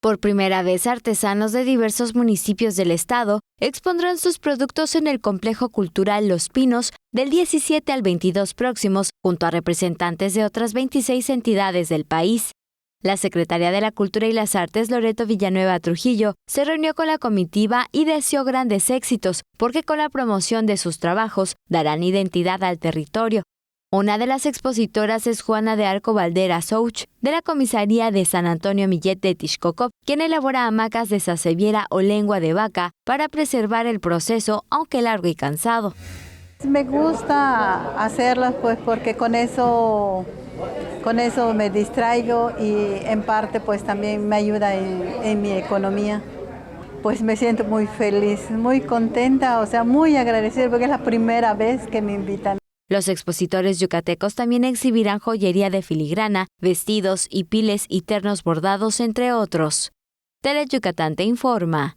Por primera vez, artesanos de diversos municipios del estado expondrán sus productos en el Complejo Cultural Los Pinos del 17 al 22 próximos, junto a representantes de otras 26 entidades del país. La secretaria de la Cultura y las Artes, Loreto Villanueva Trujillo, se reunió con la comitiva y deseó grandes éxitos, porque con la promoción de sus trabajos darán identidad al territorio. Una de las expositoras es Juana de Arco Valdera Souch, de la comisaría de San Antonio Millet de Tixcocop, quien elabora hamacas de saseviera o lengua de vaca para preservar el proceso, aunque largo y cansado. Me gusta hacerlas pues porque con eso me distraigo y en parte pues también me ayuda en mi economía. Pues me siento muy feliz, muy contenta, o sea, muy agradecida porque es la primera vez que me invitan. Los expositores yucatecos también exhibirán joyería de filigrana, vestidos y piles y ternos bordados, entre otros. Tele Yucatán te informa.